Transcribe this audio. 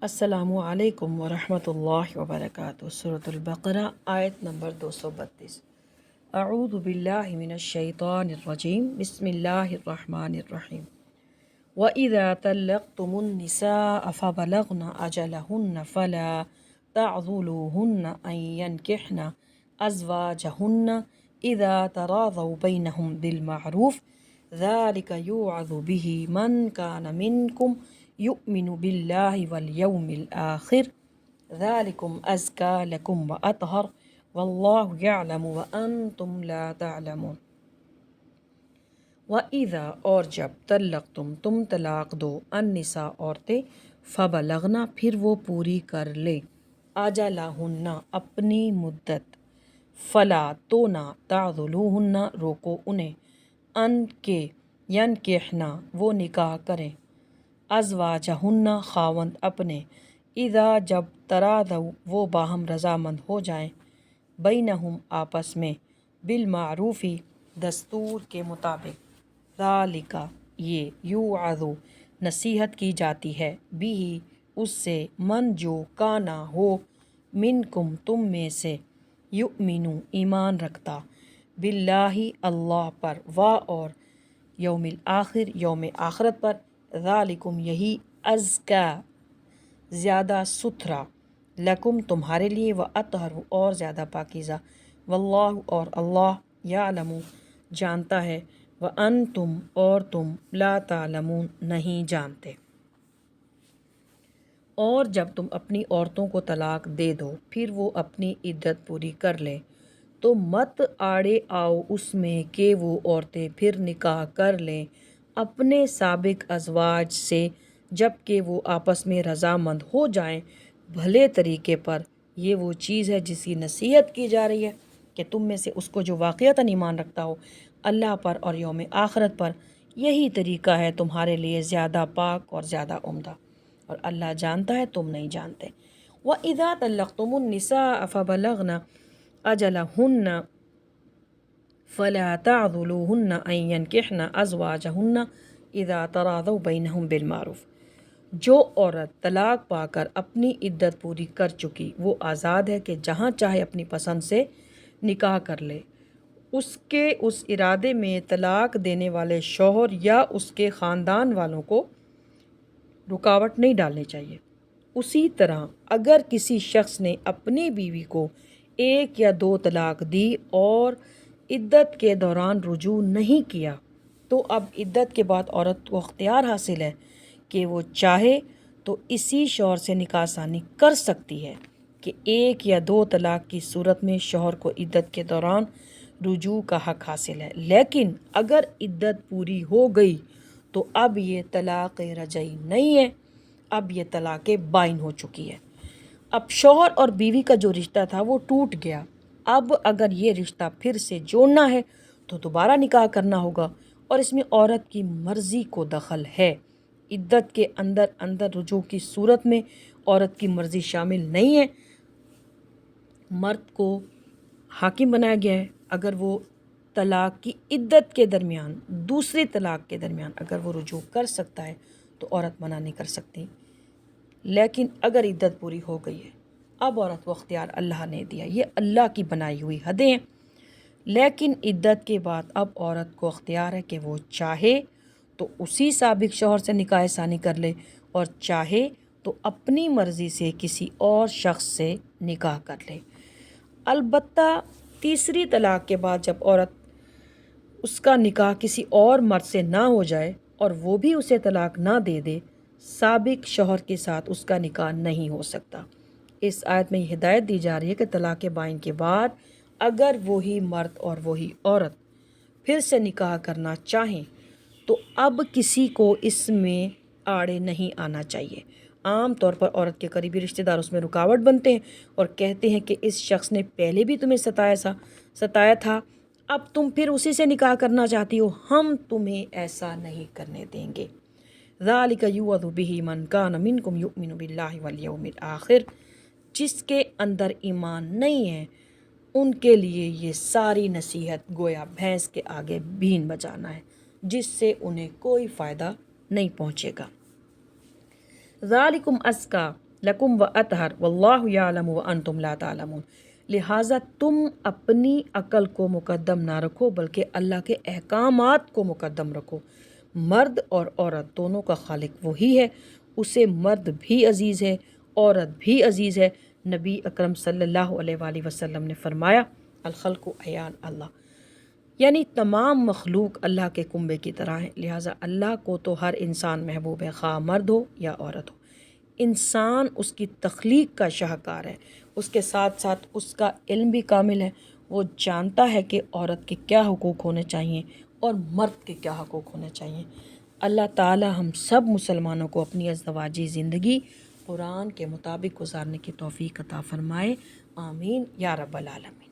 السلام علیکم ورحمۃ اللہ وبرکاتہ۔ سورۃ البقرہ آیت نمبر 232۔ اعوذ باللہ من الشیطان الرجیم، بسم اللہ الرحمن الرحیم۔ وَإِذَا طَلَّقْتُمُ النِّسَاءَ فَبَلَغْنَ أَجَلَهُنَّ فَلَا تَعْضُلُوهُنَّ أَن يَنكِحْنَ أَزْوَاجَهُنَّ إِذَا تَرَاضَوْا بَيْنَهُم بِالْمَعْرُوفِ ذَلِكَ يُوعَظُ بِهِ مَن كَانَ مِنكُمْ يُؤْمِنُ بِاللَّهِ وَالْيَوْمِ الْآخِرِ ذَلِكُمْ أَزْكَىٰ لَكُمْ وَأَطْهَرُ وَاللَّهُ يَعْلَمُ وَأَنْتُمْ لَا تَعْلَمُونَ۔ وَإِذَا اور جب تم طلاق دو النساء عورتیں فبلغنا پھر وہ پوری کر لے اجلہن اپنی مدت فلا تو نہ تعضلوہن روکو انہیں ان کے ینکحنا وہ نکاح کریں ازواجہن خاوند اپنے اذا جب تراضوا وہ باہم رضامند ہو جائیں بینہم آپس میں بالمعروفی دستور کے مطابق ذالک یہ یوعظ نصیحت کی جاتی ہے بھی اس سے من جو کانا ہو منکم تم میں سے یؤمنو ایمان رکھتا باللہ اللہ پر اور یوم الآخر یوم آخرت پر ذالکم یہی ازکیٰ زیادہ ستھرا لکم تمہارے لیے و اطہر اور زیادہ پاکیزہ واللہ اور اللہ یعلم جانتا ہے وانتم اور تم لا تعلمون نہیں جانتے۔ اور جب تم اپنی عورتوں کو طلاق دے دو پھر وہ اپنی عدت پوری کر لیں تو مت آڑے آؤ اس میں کہ وہ عورتیں پھر نکاح کر لیں اپنے سابق ازواج سے جب کہ وہ آپس میں رضامند ہو جائیں بھلے طریقے پر۔ یہ وہ چیز ہے جس کی نصیحت کی جا رہی ہے کہ تم میں سے اس کو جو واقعتاً ایمان رکھتا ہو اللہ پر اور یوم آخرت پر یہی طریقہ ہے تمہارے لیے زیادہ پاک اور زیادہ عمدہ، اور اللہ جانتا ہے تم نہیں جانتے۔ وَإِذَا طَلَّقْتُمُ النِّسَاءَ فَبَلَغْنَ أَجَلَهُنَّ فَلَا تَعْضُلُوهُنَّ أَن يَنكِحْنَ أَزْوَاجَهُنَّ إِذَا تَرَاضَوْا بَيْنَهُم بِالْمَعْرُوفِ جو عورت طلاق پا کر اپنی عدت پوری کر چکی وہ آزاد ہے کہ جہاں چاہے اپنی پسند سے نکاح کر لے۔ اس کے اس ارادے میں طلاق دینے والے شوہر یا اس کے خاندان والوں کو رکاوٹ نہیں ڈالنی چاہیے۔ اسی طرح اگر کسی شخص نے اپنی بیوی کو 1 یا 2 طلاق دی اور عدت کے دوران رجوع نہیں کیا تو اب عدت کے بعد عورت کو اختیار حاصل ہے کہ وہ چاہے تو اسی شوہر سے نکاح ثانی کر سکتی ہے کہ 1 یا 2 طلاق کی صورت میں شوہر کو عدت کے دوران رجوع کا حق حاصل ہے، لیکن اگر عدت پوری ہو گئی تو اب یہ طلاق رجعی نہیں ہے، اب یہ طلاق بائن ہو چکی ہے۔ اب شوہر اور بیوی کا جو رشتہ تھا وہ ٹوٹ گیا، اب اگر یہ رشتہ پھر سے جوڑنا ہے تو دوبارہ نکاح کرنا ہوگا، اور اس میں عورت کی مرضی کو دخل ہے۔ عدت کے اندر رجوع کی صورت میں عورت کی مرضی شامل نہیں ہے، مرد کو حاکم بنایا گیا ہے۔ اگر وہ طلاق کی عدت کے درمیان دوسری طلاق کے درمیان اگر وہ رجوع کر سکتا ہے تو عورت منع نہیں کر سکتی، لیکن اگر عدت پوری ہو گئی ہے اب عورت کو اختیار اللہ نے دیا، یہ اللہ کی بنائی ہوئی حدیں ہیں، لیکن عدت کے بعد اب عورت کو اختیار ہے کہ وہ چاہے تو اسی سابق شوہر سے نکاح ثانی کر لے اور چاہے تو اپنی مرضی سے کسی اور شخص سے نکاح کر لے۔ البتہ تیسری طلاق کے بعد جب عورت اس کا نکاح کسی اور مرد سے نہ ہو جائے اور وہ بھی اسے طلاق نہ دے دے سابق شوہر کے ساتھ اس کا نکاح نہیں ہو سکتا۔ اس آیت میں یہ ہدایت دی جا رہی ہے کہ طلاق بائن کے بعد اگر وہی مرد اور وہی عورت پھر سے نکاح کرنا چاہیں تو اب کسی کو اس میں آڑے نہیں آنا چاہیے۔ عام طور پر عورت کے قریبی رشتہ دار اس میں رکاوٹ بنتے ہیں اور کہتے ہیں کہ اس شخص نے پہلے بھی تمہیں ستایا تھا، اب تم پھر اسی سے نکاح کرنا چاہتی ہو، ہم تمہیں ایسا نہیں کرنے دیں گے۔ ذَلِكَ يُوعَظُ بِهِ مَن كَانَ مِنكُمْ يُؤْمِنُ بِاللَّهِ وَالْيَوْمِ الْآخِرِ جس کے اندر ایمان نہیں ہے ان کے لیے یہ ساری نصیحت گویا بھینس کے آگے بین بجانا ہے جس سے انہیں کوئی فائدہ نہیں پہنچے گا۔ ذالکم ازکیٰ لکم و اطہر واللہ یعلم وانتم لا تعلمون۔ لہٰذا تم اپنی عقل کو مقدم نہ رکھو بلکہ اللہ کے احکامات کو مقدم رکھو۔ مرد اور عورت دونوں کا خالق وہی ہے، اسے مرد بھی عزیز ہے، عورت بھی عزیز ہے۔ نبی اکرم صلی اللہ علیہ وآلہ وسلم نے فرمایا الخلق عیال اللہ، یعنی تمام مخلوق اللہ کے کنبے کی طرح ہے، لہٰذا اللہ کو تو ہر انسان محبوب ہے، خواہ مرد ہو یا عورت ہو۔ انسان اس کی تخلیق کا شاہکار ہے، اس کے ساتھ ساتھ اس کا علم بھی کامل ہے، وہ جانتا ہے کہ عورت کے کیا حقوق ہونے چاہیے اور مرد کے کیا حقوق ہونے چاہیے۔ اللہ تعالی ہم سب مسلمانوں کو اپنی ازدواجی زندگی قرآن کے مطابق گزارنے کی توفیق عطا فرمائے، آمین یا رب العالمین۔